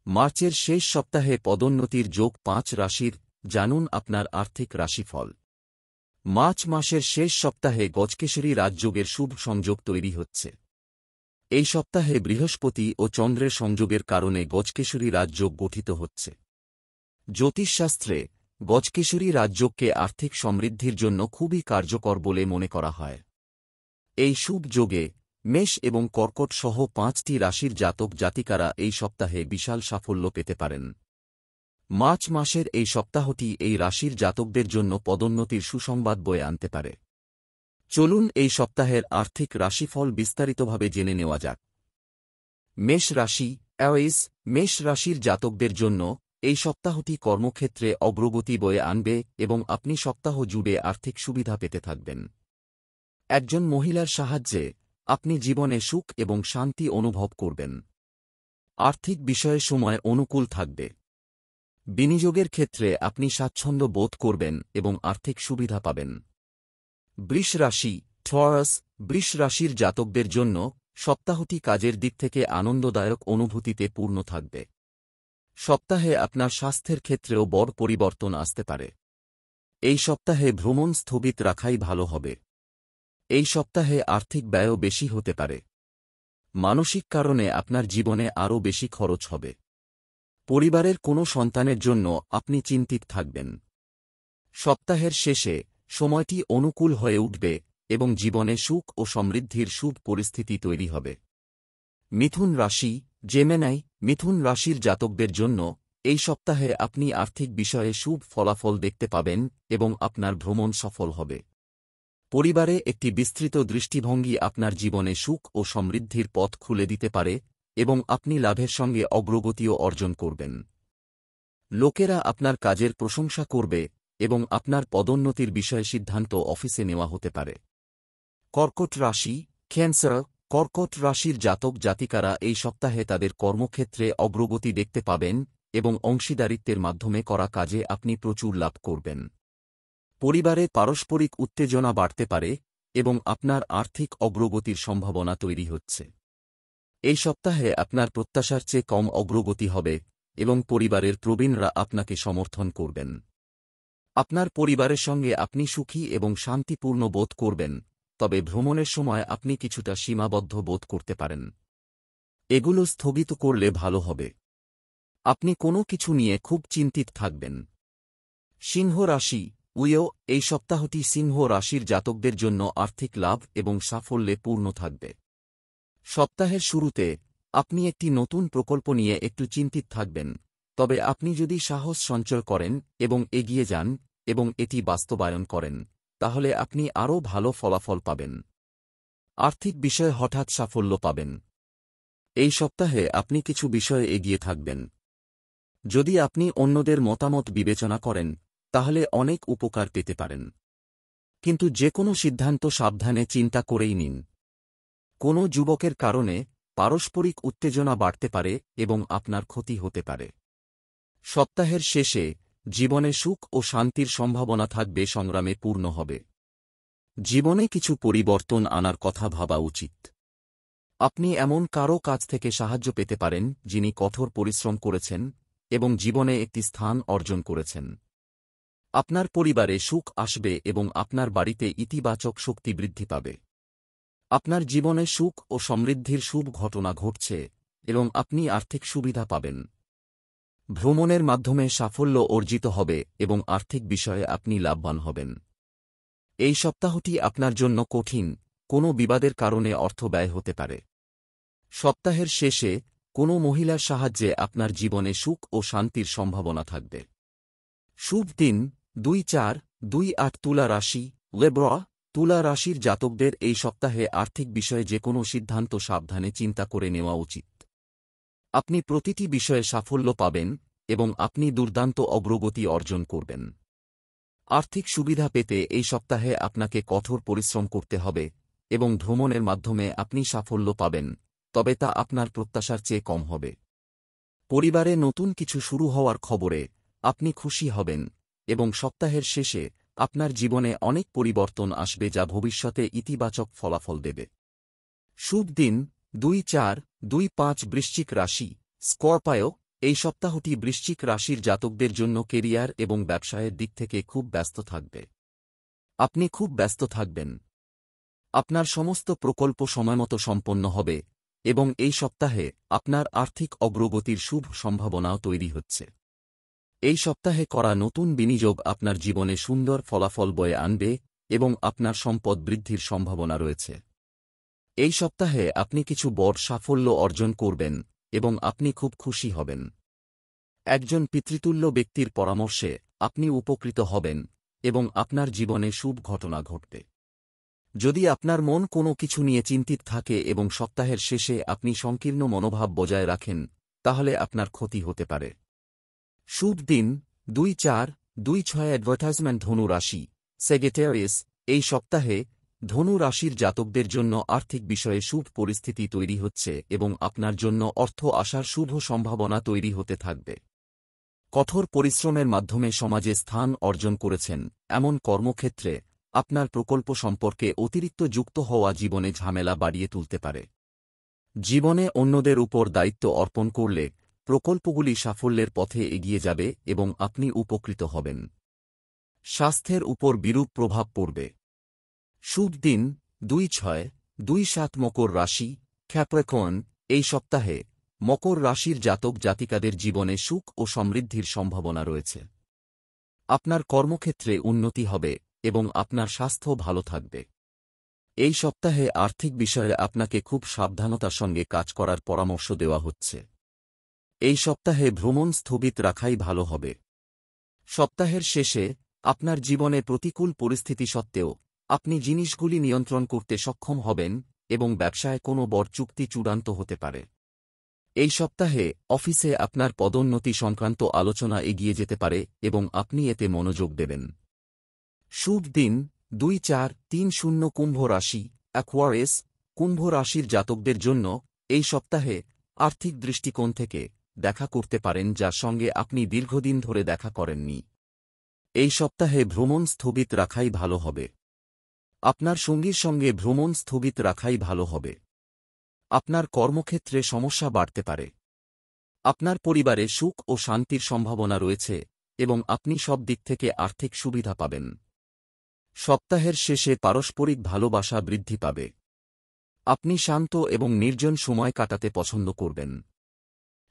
মার্চের শেষ সপ্তাহে পদোন্নতির যোগ ৫ রাশির, জানুন আপনার আর্থিক রাশিফল। মার্চ মাসের শেষ সপ্তাহে গজকেশরী রাজযোগের শুভ সংযোগ তৈরি হচ্ছে। এই সপ্তাহে বৃহস্পতি ও চন্দ্রের সংযোগের কারণে গজকেশরী রাজযোগ গঠিত হচ্ছে। জ্যোতিষশাস্ত্রে গজকেশরী রাজযোগকে আর্থিক সমৃদ্ধির জন্য খুবই কার্যকর বলে মনে করা হয়। এই শুভ যোগে মেষ এবং কর্কট সহ ৫টি রাশির জাতক জাতিকারা এই সপ্তাহে বিশাল সাফল্য পেতে পারেন। মার্চ মাসের এই সপ্তাহটি এই রাশির জাতকদের জন্য পদোন্নতির সুসংবাদ বয়ে আনতে পারে। চলুন এই সপ্তাহের আর্থিক রাশিফল বিস্তারিতভাবে জেনে নেওয়া যাক। মেষ রাশি। মেষ রাশির জাতকদের জন্য এই সপ্তাহটি কর্মক্ষেত্রে অগ্রগতি বয়ে আনবে এবং আপনি সপ্তাহ জুড়ে আর্থিক সুবিধা পেতে থাকবেন। একজন মহিলার সাহায্যে আপনি জীবনে সুখ এবং শান্তি অনুভব করবেন। আর্থিক বিষয়ে সময় অনুকূল থাকবে। বিনিয়োগের ক্ষেত্রে আপনি স্বাচ্ছন্দ্য বোধ করবেন এবং আর্থিক সুবিধা পাবেন। বৃষ রাশি। বৃষ রাশির জাতকদের জন্য সপ্তাহটি কাজের দিক থেকে আনন্দদায়ক অনুভূতিতে পূর্ণ থাকবে। সপ্তাহে আপনার স্বাস্থ্যের ক্ষেত্রেও বড় পরিবর্তন আসতে পারে। এই সপ্তাহে ভ্রমণ স্থগিত রাখাই ভালো হবে। এই সপ্তাহে আর্থিক ব্যয়ও বেশি হতে পারে। মানসিক কারণে আপনার জীবনে আরও বেশি খরচ হবে। পরিবারের কোনো সন্তানের জন্য আপনি চিন্তিত থাকবেন। সপ্তাহের শেষে সময়টি অনুকূল হয়ে উঠবে এবং জীবনে সুখ ও সমৃদ্ধির শুভ পরিস্থিতি তৈরি হবে। মিথুন রাশি। মিথুন রাশির জাতকদের জন্য এই সপ্তাহে আপনি আর্থিক বিষয়ে শুভ ফলাফল দেখতে পাবেন এবং আপনার ভ্রমণ সফল হবে। পরিবারে একটি বিস্তৃত দৃষ্টিভঙ্গি আপনার জীবনে সুখ ও সমৃদ্ধির পথ খুলে দিতে পারে এবং আপনি লাভের সঙ্গে অগ্রগতিও অর্জন করবেন। লোকেরা আপনার কাজের প্রশংসা করবে এবং আপনার পদোন্নতির বিষয়ে সিদ্ধান্ত অফিসে নেওয়া হতে পারে। কর্কট রাশি। কর্কট রাশির জাতক জাতিকারা এই সপ্তাহে তাদের কর্মক্ষেত্রে অগ্রগতি দেখতে পাবেন এবং অংশীদারিত্বের মাধ্যমে করা কাজে আপনি প্রচুর লাভ করবেন। পরিবারে পারস্পরিক উত্তেজনা বাড়তে পারে এবং আপনার আর্থিক অগ্রগতির সম্ভাবনা তৈরি হচ্ছে। এই সপ্তাহে আপনার প্রত্যাশার চেয়ে কম অগ্রগতি হবে এবং পরিবারের প্রবীণরা আপনাকে সমর্থন করবেন। আপনার পরিবারের সঙ্গে আপনি সুখী এবং শান্তিপূর্ণ বোধ করবেন, তবে ভ্রমণের সময় আপনি কিছুটা সীমাবদ্ধ বোধ করতে পারেন। এগুলো স্থগিত করলে ভালো হবে। আপনি কোনো কিছু নিয়ে খুব চিন্তিত থাকবেন। সিংহ রাশি। এই সপ্তাহটি সিংহ রাশির জাতকদের জন্য আর্থিক লাভ এবং সাফল্যে পূর্ণ থাকবে। সপ্তাহের শুরুতে আপনি একটি নতুন প্রকল্প নিয়ে একটু চিন্তিত থাকবেন, তবে আপনি যদি সাহস সঞ্চয় করেন এবং এগিয়ে যান এবং এটি বাস্তবায়ন করেন, তাহলে আপনি আরও ভালো ফলাফল পাবেন। আর্থিক বিষয়ে হঠাৎ সাফল্য পাবেন। এই সপ্তাহে আপনি কিছু বিষয়ে এগিয়ে থাকবেন। যদি আপনি অন্যদের মতামত বিবেচনা করেন, তাহলে অনেক উপকার পেতে পারেন। কিন্তু যে কোনো সিদ্ধান্ত সাবধানে চিন্তা করেই নিন। কোনো যুবকের কারণে পারস্পরিক উত্তেজনা বাড়তে পারে এবং আপনার ক্ষতি হতে পারে। সপ্তাহের শেষে জীবনে সুখ ও শান্তির সম্ভাবনা থাকবে, সংগ্রামে পূর্ণ হবে। জীবনে কিছু পরিবর্তন আনার কথা ভাবা উচিত। আপনি এমন কারও কাছ থেকে সাহায্য পেতে পারেন যিনি কঠোর পরিশ্রম করেছেন এবং জীবনে একটি স্থান অর্জন করেছেন। আপনার পরিবারে সুখ আসবে এবং আপনার বাড়িতে ইতিবাচক শক্তি বৃদ্ধি পাবে। আপনার জীবনে সুখ ও সমৃদ্ধির শুভ ঘটনা ঘটছে এবং আপনি আর্থিক সুবিধা পাবেন। ভ্রমণের মাধ্যমে সাফল্য অর্জিত হবে এবং আর্থিক বিষয়ে আপনি লাভবান হবেন। এই সপ্তাহটি আপনার জন্য কঠিন, কোনো বিবাদের কারণে অর্থ ব্যয় হতে পারে। সপ্তাহের শেষে কোনো মহিলার সাহায্যে আপনার জীবনে সুখ ও শান্তির সম্ভাবনা থাকবে। শুভ দিন 2-4-2-8। তুলা রাশি। তুলা রাশির জাতকদের এই সপ্তাহে আর্থিক বিষয়ে যে কোনো সিদ্ধান্ত সাবধানে চিন্তা করে নেওয়া উচিত। আপনি প্রতিটি বিষয়ে সাফল্য পাবেন এবং আপনি দুর্দান্ত অগ্রগতি অর্জন করবেন। আর্থিক সুবিধা পেতে এই সপ্তাহে আপনাকে কঠোর পরিশ্রম করতে হবে এবং ভ্রমণের মাধ্যমে আপনি সাফল্য পাবেন, তবে তা আপনার প্রত্যাশার চেয়ে কম হবে। পরিবারে নতুন কিছু শুরু হওয়ার খবরে আপনি খুশি হবেন এবং সপ্তাহের শেষে আপনার জীবনে অনেক পরিবর্তন আসবে যা ভবিষ্যতে ইতিবাচক ফলাফল দেবে। শুভ দিন 2-4-2-5। বৃশ্চিক রাশি। এই সপ্তাহটি বৃশ্চিক রাশির জাতকদের জন্য কেরিয়ার এবং ব্যবসায়ের দিক থেকে খুব ব্যস্ত থাকবে। আপনি খুব ব্যস্ত থাকবেন। আপনার সমস্ত প্রকল্প সময়মতো সম্পন্ন হবে এবং এই সপ্তাহে আপনার আর্থিক অগ্রগতির শুভ সম্ভাবনাও তৈরি হচ্ছে। এই সপ্তাহে করা নতুন বিনিয়োগ আপনার জীবনে সুন্দর ফলাফল বয়ে আনবে এবং আপনার সম্পদ বৃদ্ধির সম্ভাবনা রয়েছে। এই সপ্তাহে আপনি কিছু বড় সাফল্য অর্জন করবেন এবং আপনি খুব খুশি হবেন। একজন পিতৃতুল্য ব্যক্তির পরামর্শে আপনি উপকৃত হবেন এবং আপনার জীবনে শুভ ঘটনা ঘটবে। যদি আপনার মন কোনো কিছু নিয়ে চিন্তিত থাকে এবং সপ্তাহের শেষে আপনি সংকীর্ণ মনোভাব বজায় রাখেন, তাহলে আপনার ক্ষতি হতে পারে। শুভ দিন 2-4-2-6 অ্যাডভার্টাইজমেন্ট ধনু রাশি সেগেটেরিয়াস। এই সপ্তাহে ধনু রাশির জাতকদের জন্য আর্থিক বিষয়ে শুভ পরিস্থিতি তৈরি হচ্ছে এবং আপনার জন্য অর্থ আসার শুভ সম্ভাবনা তৈরি হতে থাকবে। কঠোর পরিশ্রমের মাধ্যমে সমাজে স্থান অর্জন করেছেন এমন কর্মক্ষেত্রে আপনার প্রকল্প সম্পর্কে অতিরিক্ত যুক্ত হওয়া জীবনে ঝামেলা বাড়িয়ে তুলতে পারে। জীবনে অন্যদের উপর দায়িত্ব অর্পণ করলে প্রকল্পগুলি সাফল্যের পথে এগিয়ে যাবে এবং আপনি উপকৃত হবেন। স্বাস্থ্যের উপর বিরূপ প্রভাব পড়বে। শুভ দিন 2-6-2-7 মকর রাশি ক্যাপ্রিকর্ন। এই সপ্তাহে মকর রাশির জাতক জাতিকাদের জীবনে সুখ ও সমৃদ্ধির সম্ভাবনা রয়েছে। আপনার কর্মক্ষেত্রে উন্নতি হবে এবং আপনার স্বাস্থ্য ভালো থাকবে। এই সপ্তাহে আর্থিক বিষয়ে আপনাকে খুব সাবধানতার সঙ্গে কাজ করার পরামর্শ দেওয়া হচ্ছে। এই সপ্তাহে ভ্রমণ স্থগিত রাখাই ভালো হবে। সপ্তাহের শেষে আপনার জীবনে প্রতিকূল পরিস্থিতি সত্ত্বেও আপনি জিনিসগুলি নিয়ন্ত্রণ করতে সক্ষম হবেন এবং ব্যবসায় কোনো বড় চুক্তি চূড়ান্ত হতে পারে। এই সপ্তাহে অফিসে আপনার পদোন্নতি সংক্রান্ত আলোচনা এগিয়ে যেতে পারে এবং আপনি এতে মনোযোগ দেবেন। শুভ দিন 2-4-3-0 কুম্ভ রাশি অ্যাকোয়ারিয়াস। কুম্ভ রাশির জাতকদের জন্য এই সপ্তাহে আর্থিক দৃষ্টিকোণ থেকে দেখা করতে পারেন যার সঙ্গে আপনি দীর্ঘদিন ধরে দেখা করেননি। এই সপ্তাহে ভ্রমণ স্থগিত রাখাই ভালো হবে। আপনার সঙ্গীর সঙ্গে ভ্রমণ স্থগিত রাখাই ভালো হবে। আপনার কর্মক্ষেত্রে সমস্যা বাড়তে পারে। আপনার পরিবারে সুখ ও শান্তির সম্ভাবনা রয়েছে এবং আপনি সব দিক থেকে আর্থিক সুবিধা পাবেন। সপ্তাহের শেষে পারস্পরিক ভালোবাসা বৃদ্ধি পাবে। আপনি শান্ত এবং নির্জন সময় কাটাতে পছন্দ করবেন।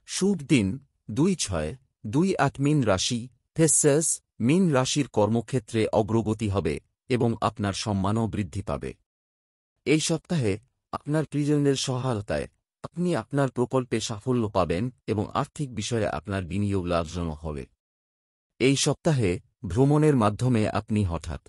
শুভ দিন 2-6-2-8 মীন রাশি থেসেস। মীন রাশির কর্মক্ষেত্রে অগ্রগতি হবে এবং আপনার সম্মানও বৃদ্ধি পাবে। এই সপ্তাহে আপনার প্রিয়জনদের সহায়তায় আপনি আপনার প্রকল্পে সাফল্য পাবেন এবং আর্থিক বিষয়ে আপনার বিনিয়োগ লাভজনক হবে। এই সপ্তাহে ভ্রমণের মাধ্যমে আপনি হঠাৎ